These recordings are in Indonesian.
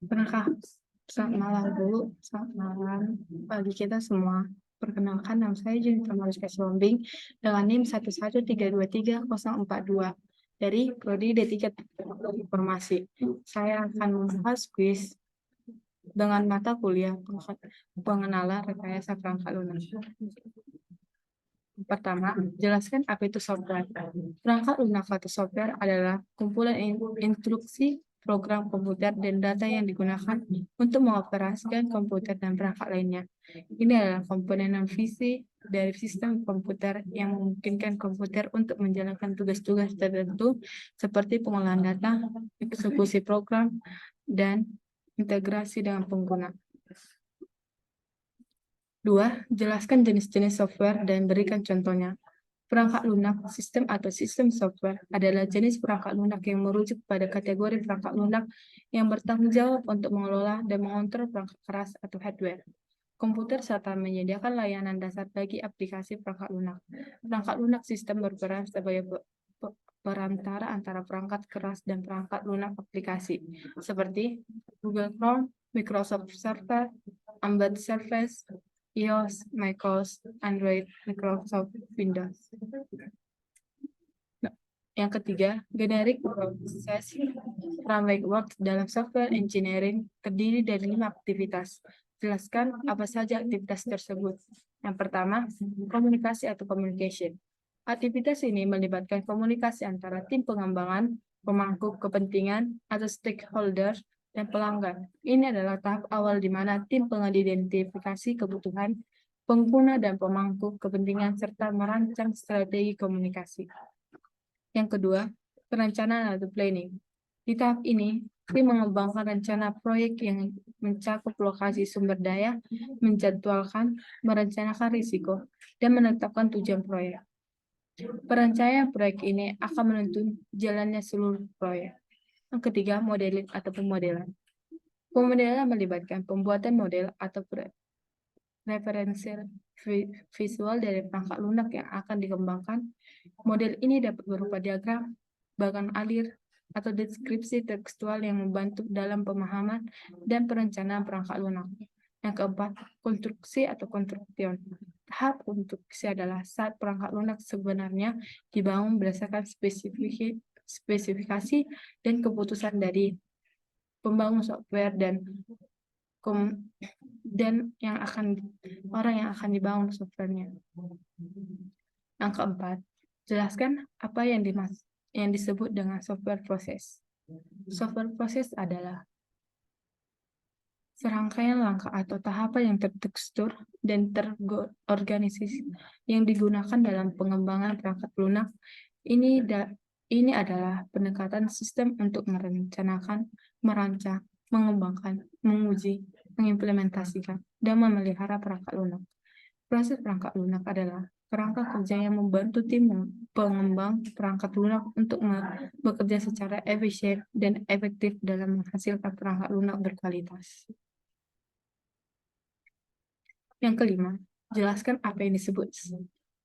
Pernahkah selamat malam Bu, selamat malam bagi kita semua. Perkenalkan, nama saya Jennifer Mariska Sombing dengan NIM 113233042 dari Prodi D3 Teknologi Informasi. Saya akan membahas kuis dengan mata kuliah pengenalan rekayasa perangkat lunak. Pertama, jelaskan apa itu software. Perangkat lunak atau software adalah kumpulan instruksi program komputer dan data yang digunakan untuk mengoperasikan komputer dan perangkat lainnya. Ini adalah komponen non-fisik dari sistem komputer yang memungkinkan komputer untuk menjalankan tugas-tugas tertentu seperti pengolahan data, eksekusi program, dan integrasi dengan pengguna. 2. Jelaskan jenis-jenis software dan berikan contohnya. Perangkat lunak, sistem atau sistem software adalah jenis perangkat lunak yang merujuk pada kategori perangkat lunak yang bertanggung jawab untuk mengelola dan mengontrol perangkat keras atau hardware komputer serta menyediakan layanan dasar bagi aplikasi perangkat lunak. Perangkat lunak sistem berperan sebagai perantara antara perangkat keras dan perangkat lunak aplikasi seperti Google Chrome, Microsoft Server, Embedded Surface, iOS, macOS, Android, Microsoft Windows. Nah, yang ketiga, generic process framework dalam software engineering terdiri dari 5 aktivitas. Jelaskan apa saja aktivitas tersebut. Yang pertama, komunikasi atau communication. Aktivitas ini melibatkan komunikasi antara tim pengembangan, pemangku kepentingan, atau stakeholder, dan pelanggan. Ini adalah tahap awal di mana tim mengidentifikasi kebutuhan pengguna dan pemangku kepentingan serta merancang strategi komunikasi. Yang kedua, perencanaan atau planning. Di tahap ini, tim mengembangkan rencana proyek yang mencakup lokasi sumber daya, menjadwalkan, merencanakan risiko, dan menetapkan tujuan proyek. Perencanaan proyek ini akan menentukan jalannya seluruh proyek. Yang ketiga, modeling atau pemodelan. Pemodelan melibatkan pembuatan model atau referensi visual dari perangkat lunak yang akan dikembangkan. Model ini dapat berupa diagram, bahkan alir, atau deskripsi tekstual yang membantu dalam pemahaman dan perencanaan perangkat lunak. Yang keempat, konstruksi atau konstruksion. Tahap konstruksi adalah saat perangkat lunak sebenarnya dibangun berdasarkan spesifikasi dan keputusan dari pembangun software dan orang yang akan dibangun softwarenya. Yang keempat, jelaskan apa yang disebut dengan software proses. Software proses adalah serangkaian langkah atau tahapan yang tertekstur dan terorganisasi yang digunakan dalam pengembangan perangkat lunak. Ini adalah pendekatan sistem untuk merencanakan, merancang, mengembangkan, menguji, mengimplementasikan, dan memelihara perangkat lunak. Proses perangkat lunak adalah kerangka kerja yang membantu tim pengembang perangkat lunak untuk bekerja secara efisien dan efektif dalam menghasilkan perangkat lunak berkualitas. Yang kelima, jelaskan apa yang disebut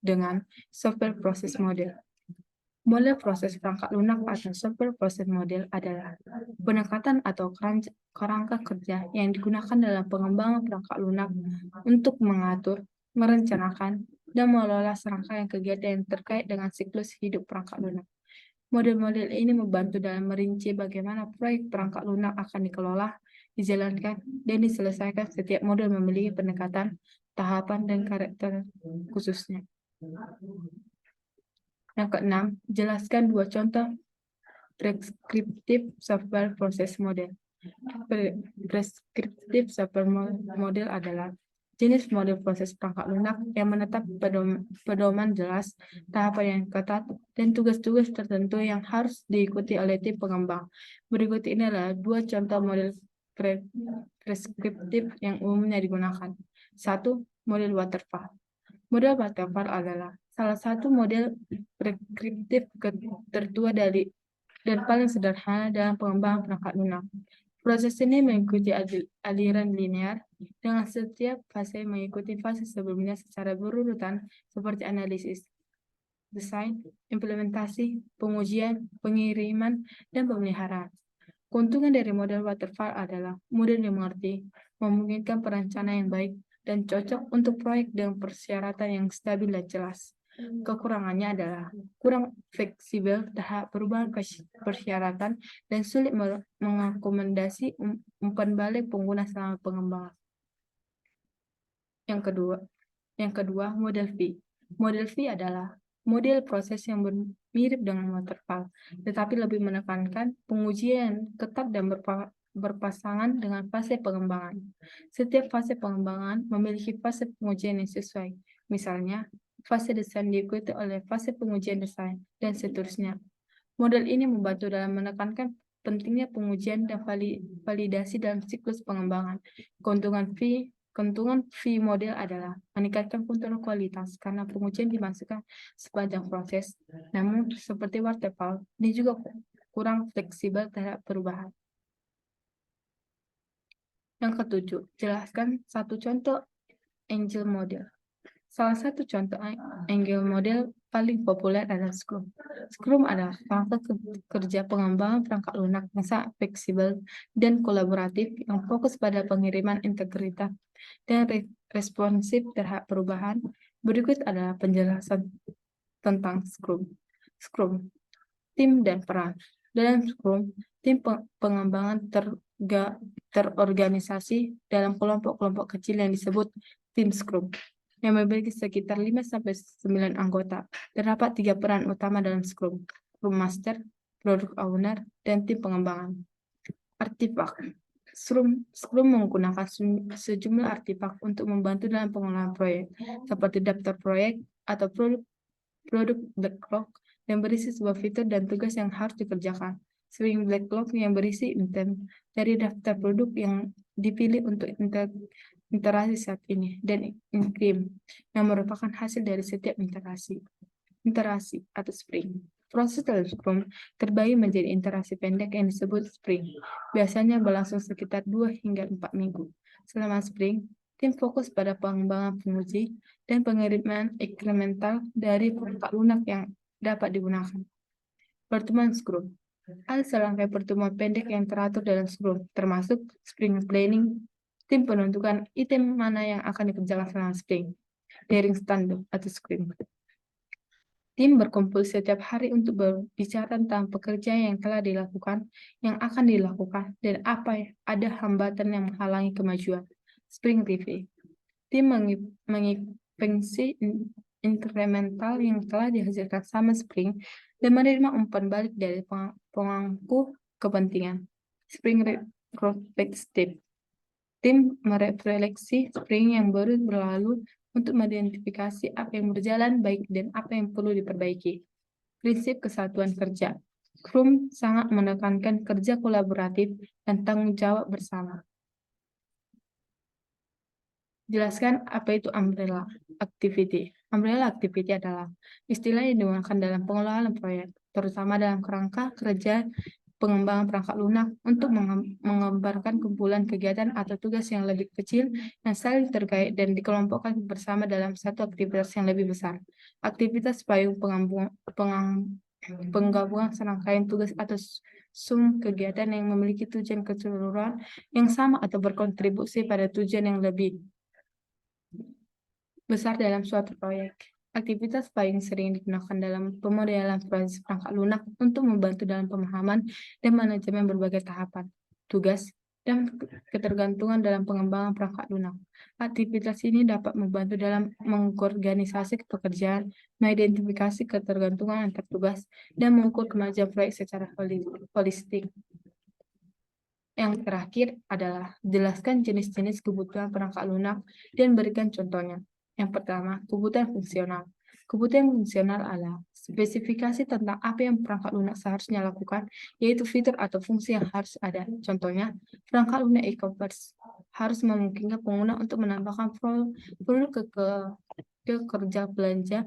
dengan software process model. Model proses perangkat lunak atau software process model adalah pendekatan atau kerangka kerja yang digunakan dalam pengembangan perangkat lunak untuk mengatur, merencanakan, dan mengelola serangkaian kegiatan yang terkait dengan siklus hidup perangkat lunak. Model-model ini membantu dalam merinci bagaimana proyek perangkat lunak akan dikelola, dijalankan, dan diselesaikan. Setiap model memiliki pendekatan, tahapan, dan karakter khususnya. Yang keenam, jelaskan 2 contoh prescriptive software process model. Prescriptive software model adalah jenis model proses perangkat lunak yang menetap pedoman jelas, tahapan yang ketat, dan tugas-tugas tertentu yang harus diikuti oleh tim pengembang. Berikut ini adalah 2 contoh model preskriptif yang umumnya digunakan. 1. Model waterfall. Model waterfall adalah salah satu model preskriptif tertua dan paling sederhana dalam pengembangan perangkat lunak. Proses ini mengikuti aliran linear dengan setiap fase mengikuti fase sebelumnya secara berurutan seperti analisis, desain, implementasi, pengujian, pengiriman, dan pemeliharaan. Keuntungan dari model waterfall adalah mudah dimengerti, memungkinkan perencanaan yang baik, dan cocok untuk proyek dengan persyaratan yang stabil dan jelas. Kekurangannya adalah kurang fleksibel terhadap perubahan persyaratan dan sulit mengakomodasi umpan balik pengguna selama pengembangan. Yang kedua, model V. Model V adalah model proses yang mirip dengan waterfall, tetapi lebih menekankan pengujian ketat dan berpasangan dengan fase pengembangan. Setiap fase pengembangan memiliki fase pengujian yang sesuai. Misalnya, fase desain diikuti oleh fase pengujian desain, dan seterusnya. Model ini membantu dalam menekankan pentingnya pengujian dan validasi dalam siklus pengembangan. Keuntungan V model adalah meningkatkan kontrol kualitas karena pengujian dimasukkan sepanjang proses. Namun, seperti waterfall, ini juga kurang fleksibel terhadap perubahan. Yang ketujuh, jelaskan satu contoh Agile model. Salah satu contoh Agile model paling populer adalah Scrum. Scrum adalah perangkat kerja pengembangan perangkat lunak yang sangat fleksibel dan kolaboratif yang fokus pada pengiriman integritas dan responsif terhadap perubahan. Berikut adalah penjelasan tentang Scrum. Scrum, tim dan peran. Dalam Scrum, tim pengembangan terorganisasi dalam kelompok-kelompok kecil yang disebut tim Scrum, yang memiliki sekitar 5-9 anggota. Terdapat 3 peran utama dalam Scrum: Scrum Master, Product Owner, dan tim pengembangan. Artefak. Scrum menggunakan sejumlah artefak untuk membantu dalam pengelolaan proyek, seperti daftar proyek atau produk backlog yang berisi sebuah fitur dan tugas yang harus dikerjakan. Sprint backlog yang berisi intent dari daftar produk yang dipilih untuk iterasi saat ini, dan increment yang merupakan hasil dari setiap iterasi atau sprint. Proses dalam Scrum terbagi menjadi iterasi pendek yang disebut sprint. Biasanya berlangsung sekitar 2 hingga 4 minggu. Selama sprint, tim fokus pada pengembangan penguji dan pengiriman incremental dari perangkat lunak yang dapat digunakan. Pertemuan Scrum. Ada serangkaian pertemuan pendek yang teratur dalam Scrum, termasuk sprint planning, tim penentukan item mana yang akan dikerjakan selama sprint, daring stand-up atau sprint. Tim berkumpul setiap hari untuk berbicara tentang pekerjaan yang telah dilakukan, yang akan dilakukan, dan apa ada hambatan yang menghalangi kemajuan. Sprint review. Tim menginspeksi incremental yang telah dihasilkan sama sprint dan menerima umpan balik dari pemangku kepentingan. Sprint retrospective. Tim merefleksi sprint yang baru berlalu untuk mengidentifikasi apa yang berjalan baik dan apa yang perlu diperbaiki. Prinsip kesatuan kerja. Scrum sangat menekankan kerja kolaboratif dan tanggung jawab bersama. Jelaskan apa itu umbrella activity. Umbrella activity adalah istilah yang digunakan dalam pengelolaan proyek, terutama dalam kerangka kerja pengembangan perangkat lunak untuk menggambarkan kumpulan kegiatan atau tugas yang lebih kecil yang saling terkait dan dikelompokkan bersama dalam satu aktivitas yang lebih besar. Aktivitas payung penggabungan serangkaian tugas atau sum kegiatan yang memiliki tujuan keseluruhan yang sama atau berkontribusi pada tujuan yang lebih besar dalam suatu proyek. Aktivitas paling sering digunakan dalam pemodelan proses perangkat lunak untuk membantu dalam pemahaman dan manajemen berbagai tahapan, tugas, dan ketergantungan dalam pengembangan perangkat lunak. Aktivitas ini dapat membantu dalam mengorganisasi pekerjaan, mengidentifikasi ketergantungan antar tugas, dan mengukur kemajuan proyek secara holistik. Yang terakhir adalah jelaskan jenis-jenis kebutuhan perangkat lunak dan berikan contohnya. Yang pertama, kebutuhan fungsional. Kebutuhan fungsional adalah spesifikasi tentang apa yang perangkat lunak seharusnya lakukan, yaitu fitur atau fungsi yang harus ada. Contohnya, perangkat lunak e-commerce harus memungkinkan pengguna untuk menambahkan produk ke kerja belanja,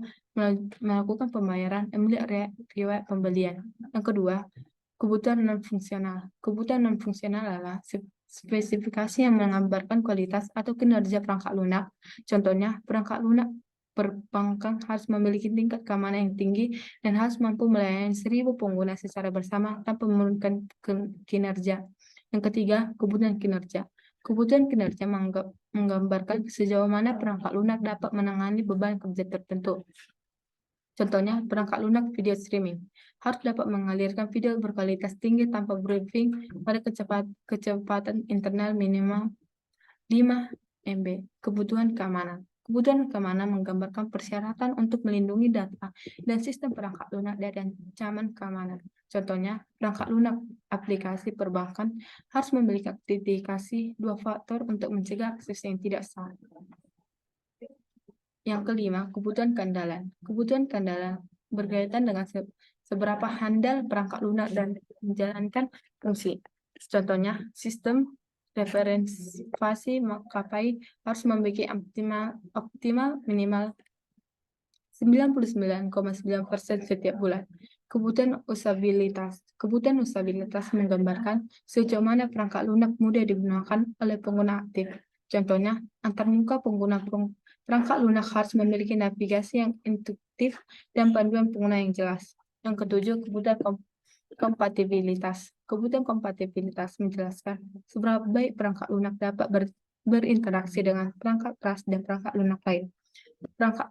melakukan pembayaran, dan melihat riwayat pembelian. Yang kedua, kebutuhan non-fungsional. Kebutuhan non-fungsional adalah spesifikasi yang menggambarkan kualitas atau kinerja perangkat lunak. Contohnya, perangkat lunak perbankan harus memiliki tingkat keamanan yang tinggi dan harus mampu melayani 1.000 pengguna secara bersama tanpa menurunkan kinerja. Yang ketiga, kebutuhan kinerja. Kebutuhan kinerja menggambarkan sejauh mana perangkat lunak dapat menangani beban kerja tertentu. Contohnya, perangkat lunak video streaming harus dapat mengalirkan video berkualitas tinggi tanpa briefing pada kecepatan internal minimal 5 MB. Kebutuhan keamanan. Kebutuhan keamanan menggambarkan persyaratan untuk melindungi data dan sistem perangkat lunak dari ancaman keamanan. Contohnya, perangkat lunak aplikasi perbankan harus memiliki autentikasi 2 faktor untuk mencegah akses yang tidak sah. Yang kelima, kebutuhan keandalan. Kebutuhan keandalan berkaitan dengan seberapa handal perangkat lunak dan menjalankan fungsi. Contohnya, sistem referensi maskapai harus memiliki optimal minimal 99,9% setiap bulan. Kebutuhan usabilitas. Kebutuhan usabilitas menggambarkan sejauh mana perangkat lunak mudah digunakan oleh pengguna aktif. Contohnya, antarmuka pengguna perangkat lunak harus memiliki navigasi yang intuitif dan panduan pengguna yang jelas. Yang ketujuh, kebutuhan kompatibilitas. Kebutuhan kompatibilitas menjelaskan seberapa baik perangkat lunak dapat berinteraksi dengan perangkat keras dan perangkat lunak lain.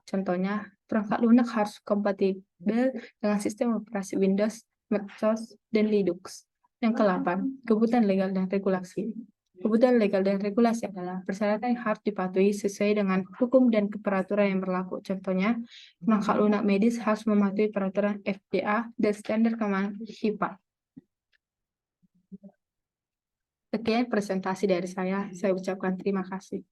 Contohnya, perangkat lunak harus kompatibel dengan sistem operasi Windows, MacOS, dan Linux. Yang ke-8, kebutuhan legal dan regulasi. Kebutuhan legal dan regulasi adalah persyaratan yang harus dipatuhi sesuai dengan hukum dan peraturan yang berlaku. Contohnya, perangkat lunak medis harus mematuhi peraturan FDA dan standar keamanan HIPAA. Sekian presentasi dari saya ucapkan terima kasih.